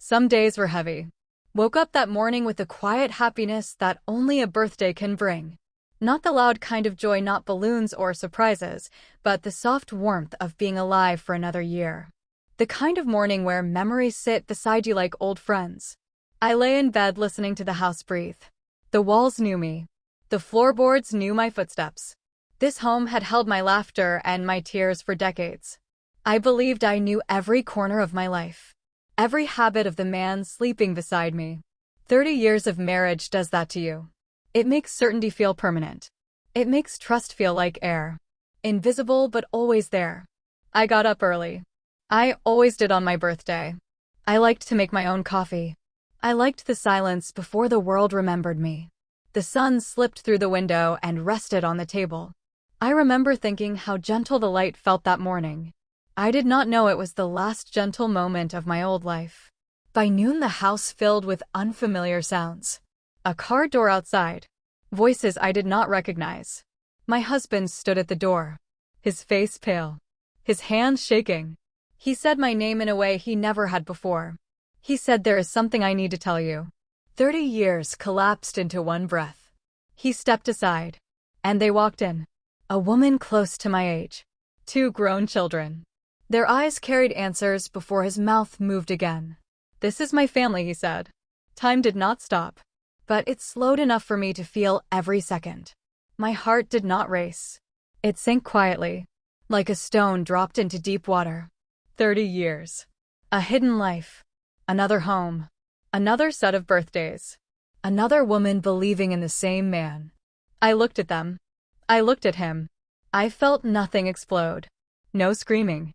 Some days were heavy. Woke up that morning with the quiet happiness that only a birthday can bring. Not the loud kind of joy, not balloons or surprises, but the soft warmth of being alive for another year. The kind of morning where memories sit beside you like old friends. I lay in bed listening to the house breathe. The walls knew me. The floorboards knew my footsteps. This home had held my laughter and my tears for decades. I believed I knew every corner of my life. Every habit of the man sleeping beside me. 30 years of marriage does that to you. It makes certainty feel permanent. It makes trust feel like air. Invisible but always there. I got up early. I always did on my birthday. I liked to make my own coffee. I liked the silence before the world remembered me. The sun slipped through the window and rested on the table. I remember thinking how gentle the light felt that morning. I did not know it was the last gentle moment of my old life. By noon the house filled with unfamiliar sounds. A car door outside. Voices I did not recognize. My husband stood at the door. His face pale. His hands shaking. He said my name in a way he never had before. He said, "There is something I need to tell you." 30 years collapsed into one breath. He stepped aside. And they walked in. A woman close to my age. 2 grown children. Their eyes carried answers before his mouth moved again. "This is my family," he said. Time did not stop. But it slowed enough for me to feel every second. My heart did not race. It sank quietly, like a stone dropped into deep water. 30 years. A hidden life. Another home. Another set of birthdays. Another woman believing in the same man. I looked at them. I looked at him. I felt nothing explode. No screaming.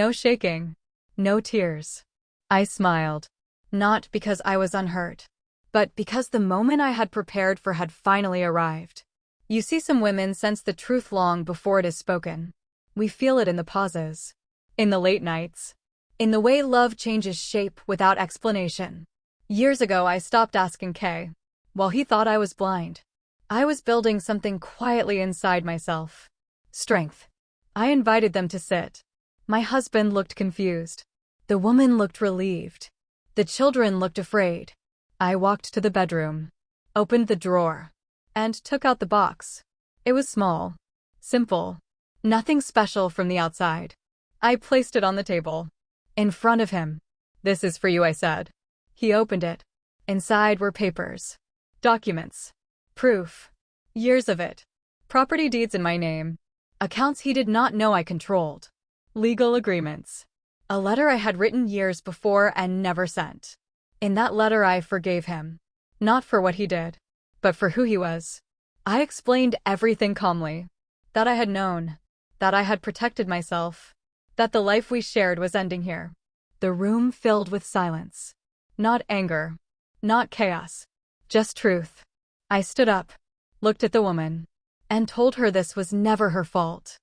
No shaking. No tears. I smiled. Not because I was unhurt, but because the moment I had prepared for had finally arrived. You see, some women sense the truth long before it is spoken. We feel it in the pauses. In the late nights. In the way love changes shape without explanation. Years ago I stopped asking Kay. While he thought I was blind. I was building something quietly inside myself. Strength. I invited them to sit. My husband looked confused. The woman looked relieved. The children looked afraid. I walked to the bedroom. Opened the drawer. And took out the box. It was small. Simple. Nothing special from the outside. I placed it on the table. In front of him. "This is for you," I said. He opened it. Inside were papers. Documents. Proof. Years of it. Property deeds in my name. Accounts he did not know I controlled. Legal agreements. A letter I had written years before and never sent. In that letter I forgave him. Not for what he did, but for who he was. I explained everything calmly. That I had known. That I had protected myself. That the life we shared was ending here. The room filled with silence. Not anger. Not chaos. Just truth. I stood up. Looked at the woman. And told her this was never her fault.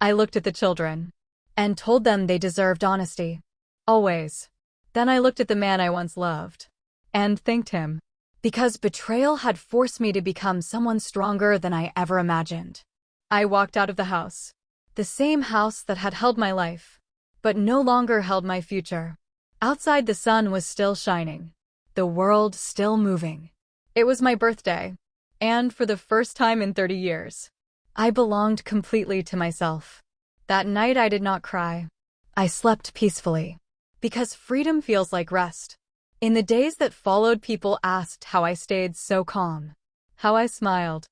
I looked at the children. And told them they deserved honesty. Always. Then I looked at the man I once loved. And thanked him. Because betrayal had forced me to become someone stronger than I ever imagined. I walked out of the house. The same house that had held my life. But no longer held my future. Outside the sun was still shining. The world still moving. It was my birthday. And for the first time in 30 years, I belonged completely to myself. That night I did not cry. I slept peacefully. Because freedom feels like rest. In the days that followed, people asked how I stayed so calm. How I smiled.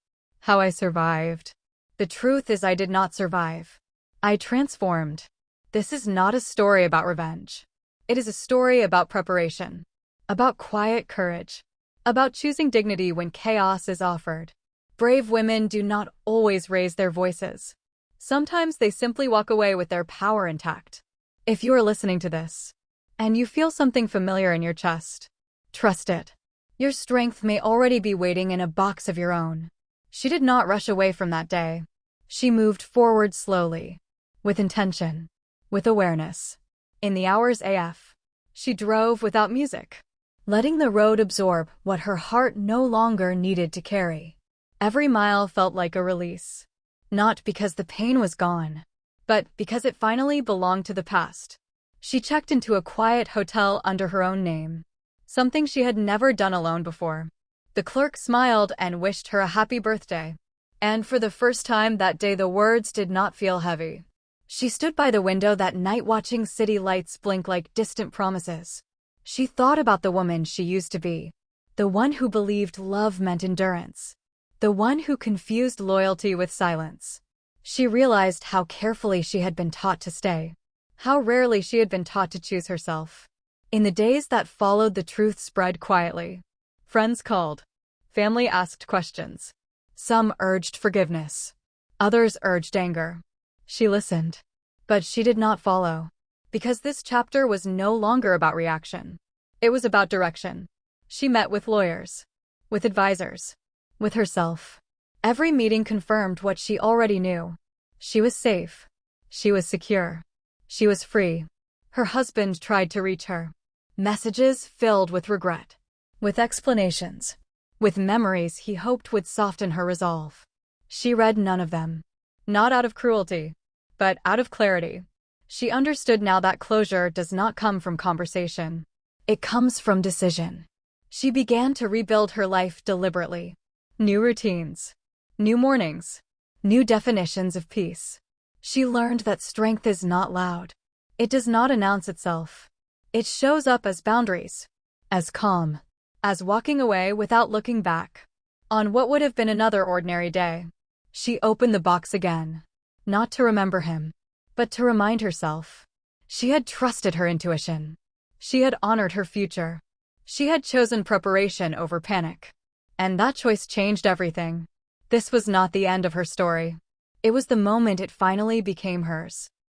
How I survived. The truth is, I did not survive. I transformed. This is not a story about revenge. It is a story about preparation. About quiet courage. About choosing dignity when chaos is offered. Brave women do not always raise their voices. Sometimes they simply walk away with their power intact. If you are listening to this, and you feel something familiar in your chest, trust it. Your strength may already be waiting in a box of your own. She did not rush away from that day. She moved forward slowly. With intention. With awareness. In the hours AF. She drove without music. Letting the road absorb what her heart no longer needed to carry. Every mile felt like a release. Not because the pain was gone, but because it finally belonged to the past. She checked into a quiet hotel under her own name. something she had never done alone before. The clerk smiled and wished her a happy birthday. And for the first time that day, the words did not feel heavy. She stood by the window that night watching city lights blink like distant promises. She thought about the woman she used to be, the one who believed love meant endurance, the one who confused loyalty with silence. She realized how carefully she had been taught to stay, how rarely she had been taught to choose herself. In the days that followed, the truth spread quietly. Friends called. Family asked questions. Some urged forgiveness. Others urged anger. She listened. But she did not follow. Because this chapter was no longer about reaction. It was about direction. She met with lawyers, with advisors, with herself. Every meeting confirmed what she already knew. She was safe. She was secure. She was free. Her husband tried to reach her. Messages filled with regret, with explanations, with memories he hoped would soften her resolve. She read none of them. Not out of cruelty, but out of clarity. She understood now that closure does not come from conversation. It comes from decision. She began to rebuild her life deliberately. New routines, new mornings, new definitions of peace. She learned that strength is not loud. It does not announce itself. It shows up as boundaries, as calm, as walking away without looking back. On what would have been another ordinary day, she opened the box again, not to remember him, but to remind herself. She had trusted her intuition. She had honored her future. She had chosen preparation over panic. And that choice changed everything. This was not the end of her story. It was the moment it finally became hers.